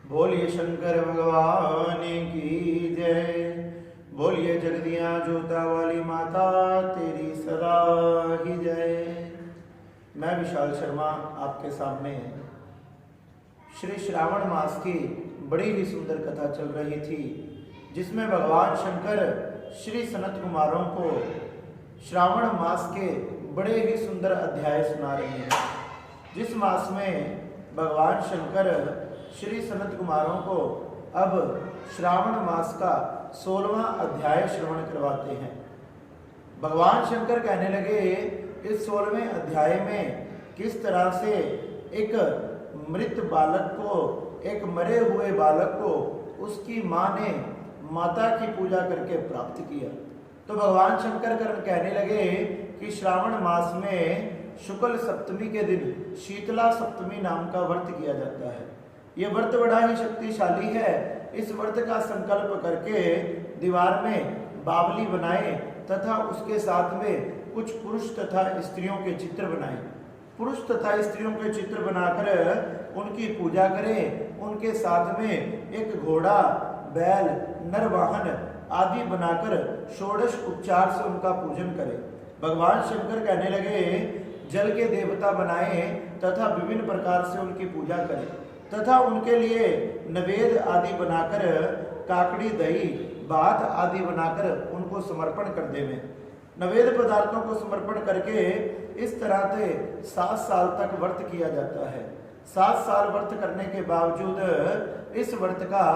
बोलिए शंकर भगवान की जय। बोलिए जगदियाँ जोता वाली माता तेरी सदा ही जय। मैं विशाल शर्मा आपके सामने श्री श्रावण मास की बड़ी ही सुंदर कथा चल रही थी, जिसमें भगवान शंकर श्री सनत कुमारों को श्रावण मास के बड़े ही सुंदर अध्याय सुना रहे हैं। जिस मास में भगवान शंकर श्री सनत कुमारों को अब श्रावण मास का 16वां अध्याय श्रवण करवाते हैं। भगवान शंकर कहने लगे, इस 16वें अध्याय में किस तरह से एक मृत बालक को, एक मरे हुए बालक को उसकी माँ ने माता की पूजा करके प्राप्त किया। तो भगवान शंकर कहने लगे कि श्रावण मास में शुक्ल सप्तमी के दिन शीतला सप्तमी नाम का व्रत किया जाता है। यह व्रत बड़ा ही शक्तिशाली है। इस व्रत का संकल्प करके दीवार में बावली बनाए तथा उसके साथ में कुछ पुरुष तथा स्त्रियों के चित्र बनाए। पुरुष तथा स्त्रियों के चित्र बनाकर उनकी पूजा करें। उनके साथ में एक घोड़ा, बैल, नरवाहन आदि बनाकर षोडश उपचार से उनका पूजन करें। भगवान शंकर कहने लगे, जल के देवता बनाए तथा विभिन्न प्रकार से उनकी पूजा करें तथा उनके लिए नवेद आदि बनाकर, काकड़ी, दही, भात आदि बनाकर उनको समर्पण कर देवें। नवेद पदार्थों को समर्पण करके इस तरह से 7 साल तक व्रत किया जाता है। 7 साल व्रत करने के बावजूद इस व्रत का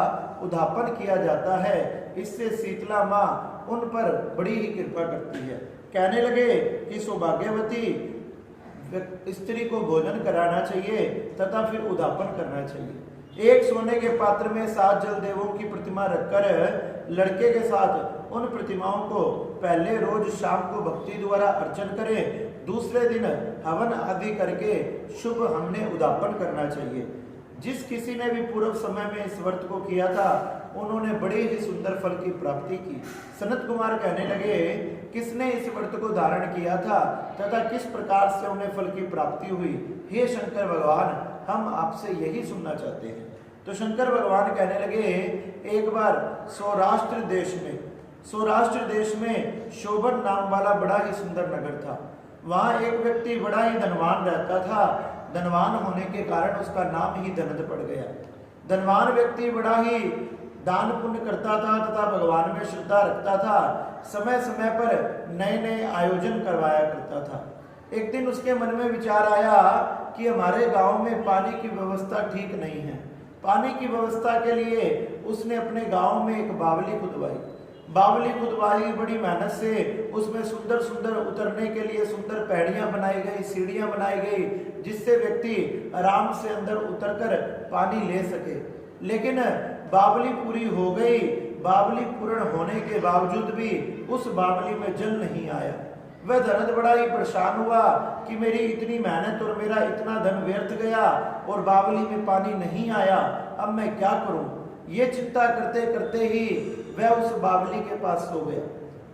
उद्यापन किया जाता है। इससे शीतला माँ उन पर बड़ी ही कृपा करती है। कहने लगे कि सौभाग्यवती स्त्री को भोजन कराना चाहिए तथा फिर उद्यापन करना चाहिए। एक सोने के पात्र में 7 जल देवों की प्रतिमा रखकर लड़के के साथ उन प्रतिमाओं को पहले रोज शाम को भक्ति द्वारा अर्चन करें। दूसरे दिन हवन आदि करके शुभ हमने उद्यापन करना चाहिए। जिस किसी ने भी पूर्व समय में इस व्रत को किया था, उन्होंने बड़े ही सुंदर फल की प्राप्ति की। सनत कुमार कहने लगे, किसने इस व्रत को धारण किया था तथा किस प्रकार से उन्हें फल की प्राप्ति हुई? हे शंकर भगवान, हम आपसे यही सुनना चाहते हैं। तो शंकर भगवान कहने लगे, एक बार सौराष्ट्र देश में शोभन नाम वाला बड़ा ही सुंदर नगर था। वहाँ एक व्यक्ति बड़ा ही धनवान रहता था। धनवान होने के कारण उसका नाम ही धनद पड़ गया। धनवान व्यक्ति बड़ा ही दान पुण्य करता था तथा भगवान में श्रद्धा रखता था। समय समय पर नए नए आयोजन करवाया करता था। एक दिन उसके मन में विचार आया कि हमारे गांव में पानी की व्यवस्था ठीक नहीं है। पानी की व्यवस्था के लिए उसने अपने गांव में एक बावली खुदवाई। बड़ी मेहनत से उसमें सुंदर सुंदर उतरने के लिए सुंदर पैड़ियां बनाई गई, सीढ़ियां बनाई गई, जिससे व्यक्ति आराम से अंदर उतरकर पानी ले सके। लेकिन बावली पूरी हो गई। बावली पूर्ण होने के बावजूद भी उस बावली में जल नहीं आया। वह धनद बड़ा ही परेशान हुआ कि मेरी इतनी मेहनत और मेरा इतना धन व्यर्थ गया और बावली में पानी नहीं आया, अब मैं क्या करूं? ये चिंता करते करते ही वह उस बावली के पास सो गया।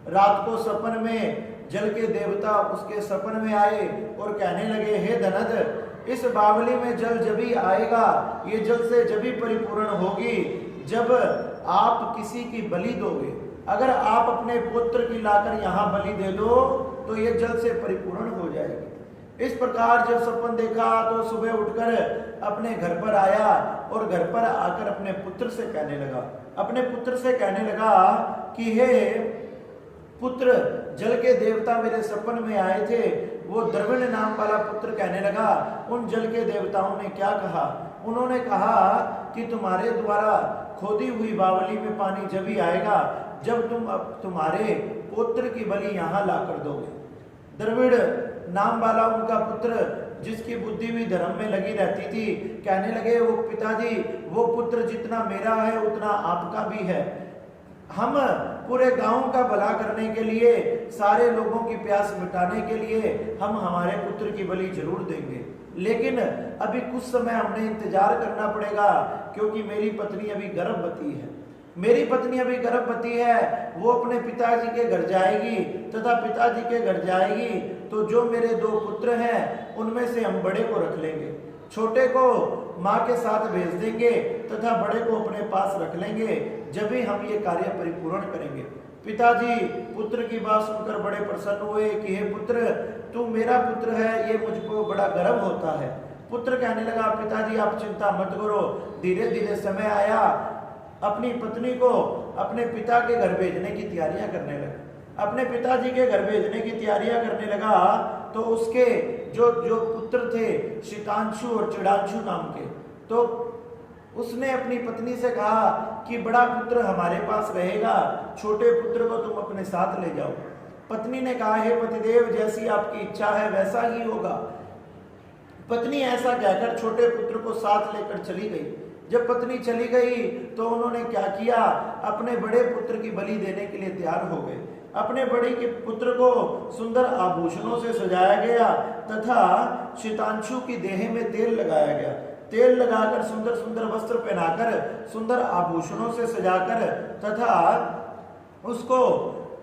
रात को सपन में जल के देवता उसके सपन में आए और कहने लगे, हे धनद, इस बावली में जल जब ही आएगा, ये जल से जब ही परिपूर्ण होगी जब आप किसी की बलि दोगे। अगर आप अपने पुत्र की लाकर यहाँ बलि दे दो तो ये जल से परिपूर्ण हो जाएगी। इस प्रकार जब सपन देखा तो सुबह उठकर अपने घर पर आया और घर पर आकर अपने पुत्र से कहने लगा कि हे पुत्र, जल के देवता मेरे सपन में आए थे। वो द्रविड़ नाम वाला पुत्र कहने लगा, उन जल के देवताओं ने क्या कहा? उन्होंने कहा कि तुम्हारे द्वारा खोदी हुई बावली में पानी जब ही आएगा जब तुम अब तुम्हारे पुत्र की बलि यहाँ ला कर दोगे। द्रविड़ नाम वाला उनका पुत्र, जिसकी बुद्धि भी धर्म में लगी रहती थी, कहने लगे, वो पिताजी, वो पुत्र जितना मेरा है उतना आपका भी है। हम पूरे गांव का भला करने के लिए, सारे लोगों की प्यास मिटाने के लिए हम हमारे पुत्र की बलि जरूर देंगे। लेकिन अभी कुछ समय हमने इंतजार करना पड़ेगा, क्योंकि मेरी पत्नी अभी गर्भवती है। वो अपने पिताजी के घर जाएगी तथा पिताजी के घर जाएगी तो जो मेरे 2 पुत्र हैं उनमें से हम बड़े को रख लेंगे, छोटे को माँ के साथ भेज देंगे तथा बड़े को अपने पास रख लेंगे, जब ही हम ये कार्य परिपूर्ण करेंगे। पिताजी पुत्र की बात सुनकर बड़े प्रसन्न हुए कि हे पुत्र, तू मेरा पुत्र है, ये मुझको बड़ा गर्व होता है। पुत्र कहने लगा, पिताजी आप चिंता मत करो। धीरे धीरे समय आया, अपनी पत्नी को अपने पिता के घर भेजने की तैयारियां करने लगा। अपने पिताजी के घर भेजने की तैयारियां करने लगा तो उसके जो पुत्र थे शीतांशु और चिड़ांशु नाम के, तो उसने अपनी पत्नी से कहा कि बड़ा पुत्र हमारे पास रहेगा, छोटे पुत्र को तुम अपने साथ ले जाओ। पत्नी ने कहा, हे पतिदेव, जैसी आपकी इच्छा है वैसा ही होगा। पत्नी ऐसा कहकर छोटे पुत्र को साथ लेकर चली गई। जब पत्नी चली गई तो उन्होंने क्या किया, अपने बड़े पुत्र की बलि देने के लिए तैयार हो गए। अपने बड़े के पुत्र को सुंदर आभूषणों से सजाया गया तथा शीतांशु की देह में तेल लगाया गया। तेल लगाकर सुंदर सुंदर वस्त्र पहनाकर सुंदर आभूषणों से सजाकर तथा उसको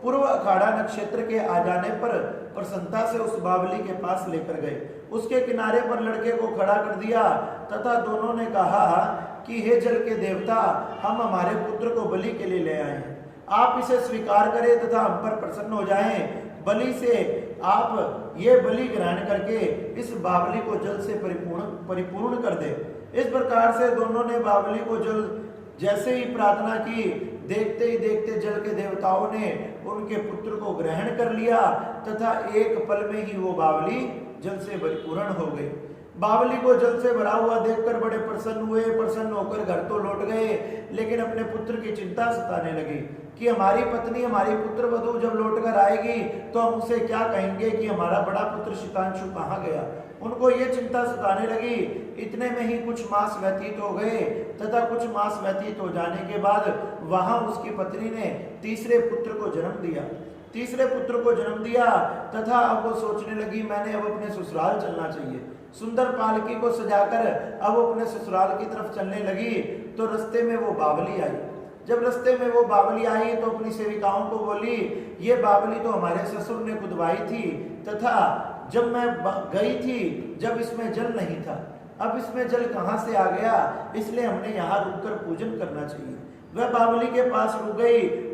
पूर्व अखाड़ा नक्षत्र के आ जाने पर प्रसन्नता से उस बावली के पास लेकर गए। उसके किनारे पर लड़के को खड़ा कर दिया तथा दोनों ने कहा कि हे जल के देवता, हम हमारे पुत्र को बलि के लिए ले आए हैं, आप इसे स्वीकार करें तथा हम पर प्रसन्न हो जाएं। बलि से आप ये बलि ग्रहण करके इस बावली को जल से परिपूर्ण कर दे। इस प्रकार से दोनों ने बावली को जल जैसे ही प्रार्थना की, देखते ही देखते जल के देवताओं ने उनके पुत्र को ग्रहण कर लिया तथा एक पल में ही वो बावली जल से परिपूर्ण हो गई। बावली को जल से भरा हुआ देखकर बड़े प्रसन्न हुए। प्रसन्न होकर घर तो लौट गए, लेकिन अपने पुत्र की चिंता सताने लगी कि हमारी पत्नी, हमारी पुत्र वधू जब लौटकर आएगी तो हम उसे क्या कहेंगे कि हमारा बड़ा पुत्र शीतांशु कहाँ गया। उनको ये चिंता सताने लगी। इतने में ही कुछ मास व्यतीत हो गए तथा कुछ मास व्यतीत हो जाने के बाद वहां उसकी पत्नी ने तीसरे पुत्र को जन्म दिया तथा अब वो सोचने लगी, मैंने अब अपने ससुराल चलना चाहिए। सुंदर पालकी को सजाकर अब अपने ससुराल की तरफ चलने लगी तो रास्ते में वो बावली आई। जब रास्ते में वो बावली आई तो अपनी सेविकाओं को बोली, ये बावली तो हमारे ससुर ने खुदवाई थी तथा जब मैं गई थी जब इसमें जल नहीं था, अब इसमें जल कहाँ से आ गया, इसलिए हमने यहाँ रुककर पूजन करना चाहिए। वह बावली के पास रुक गई।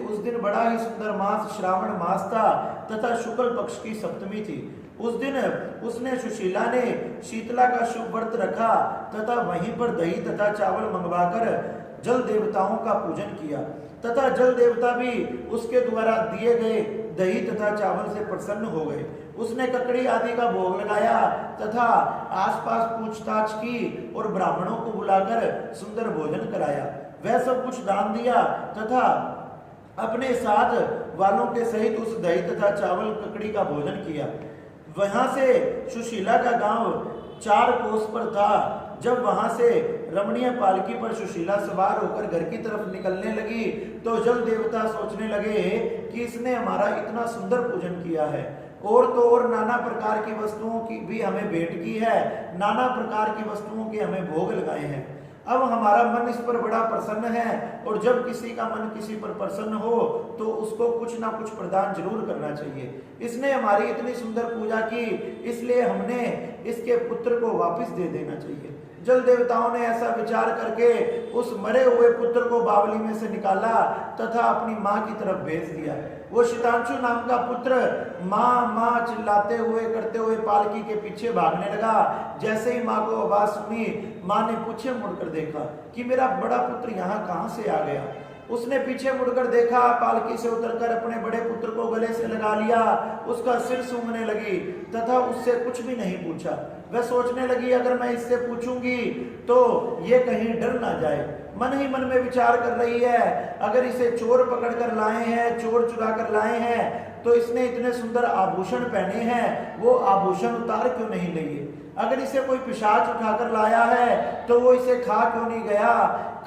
उस दिन बड़ा ही सुंदर मास श्रावण मास था तथा शुक्ल पक्ष की सप्तमी थी। उस दिन उसने सुशीला ने शीतला का शुभ व्रत रखा तथा वहीं पर दही तथा चावल मंगवाकर जल देवताओं का पूजन किया तथा जल देवता भी उसके द्वारा दिए गए दही तथा चावल से प्रसन्न हो गए। उसने ककड़ी आदि का भोग लगाया तथा आसपास पूछताछ की और ब्राह्मणों को बुलाकर सुंदर भोजन कराया। वह सब कुछ दान दिया तथा अपने साथ वालों के सहित उस दही तथा चावल ककड़ी का भोजन किया। वहां से सुशीला का गांव 4 कोस पर था। जब वहां से रमणीय पालकी पर सुशीला सवार होकर घर की तरफ निकलने लगी तो जल देवता सोचने लगे कि इसने हमारा इतना सुंदर पूजन किया है और तो और नाना प्रकार की वस्तुओं की भी हमें भेंट की है, नाना प्रकार की वस्तुओं के हमें भोग लगाए हैं। अब हमारा मन इस पर बड़ा प्रसन्न है और जब किसी का मन किसी पर प्रसन्न हो तो उसको कुछ ना कुछ प्रदान जरूर करना चाहिए। इसने हमारी इतनी सुंदर पूजा की, इसलिए हमने इसके पुत्र को वापस दे देना चाहिए। जल देवताओं ने ऐसा विचार करके उस मरे हुए पुत्र को बावली में से निकाला तथा अपनी माँ की तरफ भेज दिया। वो शीतांशु नाम का पुत्र माँ माँ चिल्लाते हुए करते हुए पालकी के पीछे भागने लगा। जैसे ही माँ को आवाज सुनी, माँ ने पीछे मुड़कर देखा कि मेरा बड़ा पुत्र यहाँ कहाँ से आ गया। उसने पीछे मुड़कर देखा, पालकी से उतरकर अपने बड़े पुत्र को गले से लगा लिया, उसका सिर सूंघने लगी तथा उससे कुछ भी नहीं पूछा। वह सोचने लगी, अगर मैं इससे पूछूंगी तो ये कहीं डर ना जाए। मन ही मन में विचार कर रही है, अगर इसे चोर पकड़ कर लाए हैं, चोर चुरा कर लाए हैं तो इसने इतने सुंदर आभूषण पहने हैं, वो आभूषण उतार क्यों नहीं लिए। अगर इसे कोई पिशाच उठाकर लाया है तो वो इसे खा क्यों नहीं गया।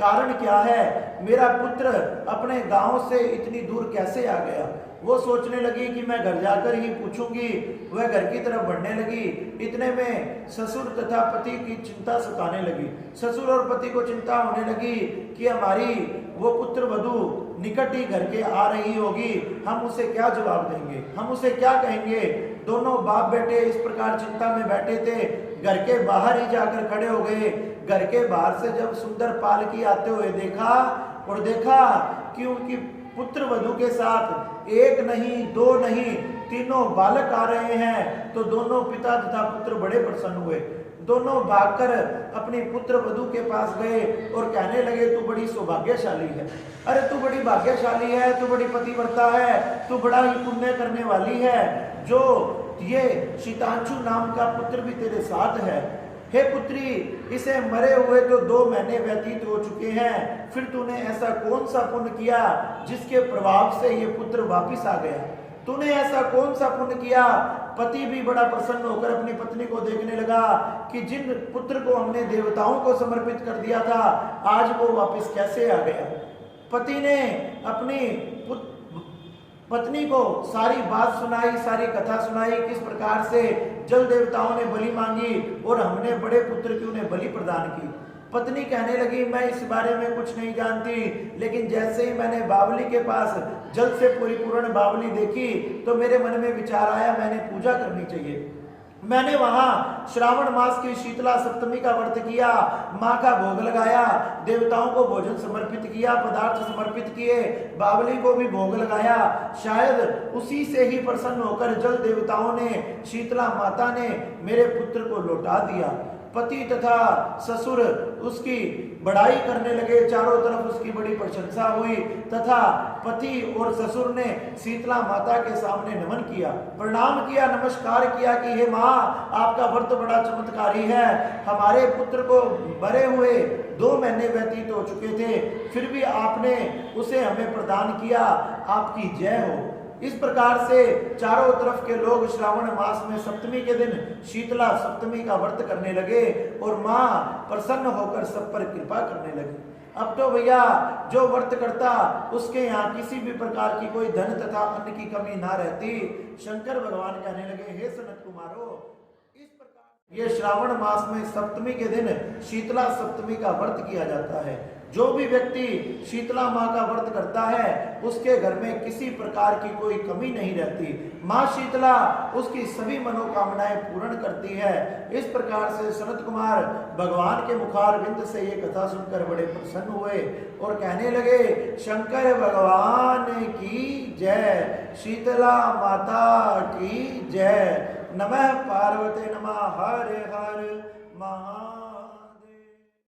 कारण क्या है, मेरा पुत्र अपने गांव से इतनी दूर कैसे आ गया। वो सोचने लगी कि मैं घर जाकर ही पूछूंगी। वह घर की तरफ बढ़ने लगी। इतने में ससुर तथा पति की चिंता सताने लगी। ससुर और पति को चिंता होने लगी कि हमारी वो पुत्र वधू निकट ही घर के आ रही होगी, हम उसे क्या जवाब देंगे, हम उसे क्या कहेंगे। दोनों बाप बेटे इस प्रकार चिंता में बैठे थे। घर के बाहर ही जाकर खड़े हो गए। घर के बाहर से जब सुंदर पालकी आते हुए देखा और देखा कि उनकी पुत्र वधू के साथ एक नहीं दो नहीं तीनों बालक आ रहे हैं, तो दोनों पिता तथा पुत्र बड़े प्रसन्न हुए। दोनों भागकर अपनी पुत्र वधू के पास गए और कहने लगे, तू बड़ी सौभाग्यशाली है, अरे तू बड़ी भाग्यशाली है, तू बड़ी पतिव्रता है, तू बड़ा ही पुण्य करने वाली है, जो ये शीतांशु नाम का पुत्र भी तेरे साथ है। हे पुत्री, इसे मरे हुए तो 2 महीने व्यतीत हो चुके हैं, फिर तूने ऐसा कौन सा पुण्य किया जिसके प्रभाव से ये पुत्र वापिस आ गया? तूने ऐसा कौन सा पुण्य किया? पति भी बड़ा प्रसन्न होकर अपनी पत्नी को देखने लगा कि जिन पुत्र को हमने देवताओं को समर्पित कर दिया था, आज वो वापस कैसे आ गया? पति ने अपनी पत्नी को सारी बात सुनाई, सारी कथा सुनाई, किस प्रकार से जल देवताओं ने बलि मांगी और हमने बड़े पुत्र की उन्हें बलि प्रदान की। पत्नी कहने लगी, मैं इस बारे में कुछ नहीं जानती, लेकिन जैसे ही मैंने बावली के पास जल से परिपूर्ण बावली देखी तो मेरे मन में विचार आया, मैंने पूजा करनी चाहिए। मैंने वहां श्रावण मास की शीतला सप्तमी का व्रत किया, माँ का भोग लगाया, देवताओं को भोजन समर्पित किया, पदार्थ समर्पित किए, बावली को भी भोग लगाया। शायद उसी से ही प्रसन्न होकर जल देवताओं ने, शीतला माता ने मेरे पुत्र को लौटा दिया। पति तथा ससुर उसकी बड़ाई करने लगे, चारों तरफ उसकी बड़ी प्रशंसा हुई तथा पति और ससुर ने शीतला माता के सामने नमन किया, प्रणाम किया, नमस्कार किया कि हे माँ, आपका व्रत बड़ा चमत्कारी है, हमारे पुत्र को मरे हुए 2 महीने व्यतीत हो चुके थे, फिर भी आपने उसे हमें प्रदान किया, आपकी जय हो। इस प्रकार से चारों तरफ के लोग श्रावण मास में सप्तमी के दिन शीतला सप्तमी का व्रत करने लगे और माँ प्रसन्न होकर सब पर कृपा करने लगी। अब तो भैया जो व्रत करता उसके यहाँ किसी भी प्रकार की कोई धन तथा अन्न की कमी ना रहती। शंकर भगवान कहने लगे, हे सनत कुमारो, इस प्रकार ये श्रावण मास में सप्तमी के दिन शीतला सप्तमी का व्रत किया जाता है। जो भी व्यक्ति शीतला माँ का व्रत करता है उसके घर में किसी प्रकार की कोई कमी नहीं रहती। माँ शीतला उसकी सभी मनोकामनाएं पूर्ण करती है। इस प्रकार से सनत कुमार भगवान के मुखारविंद से ये कथा सुनकर बड़े प्रसन्न हुए और कहने लगे, शंकर भगवान की जय, शीतला माता की जय, नमः पार्वती नमः, हर हर महा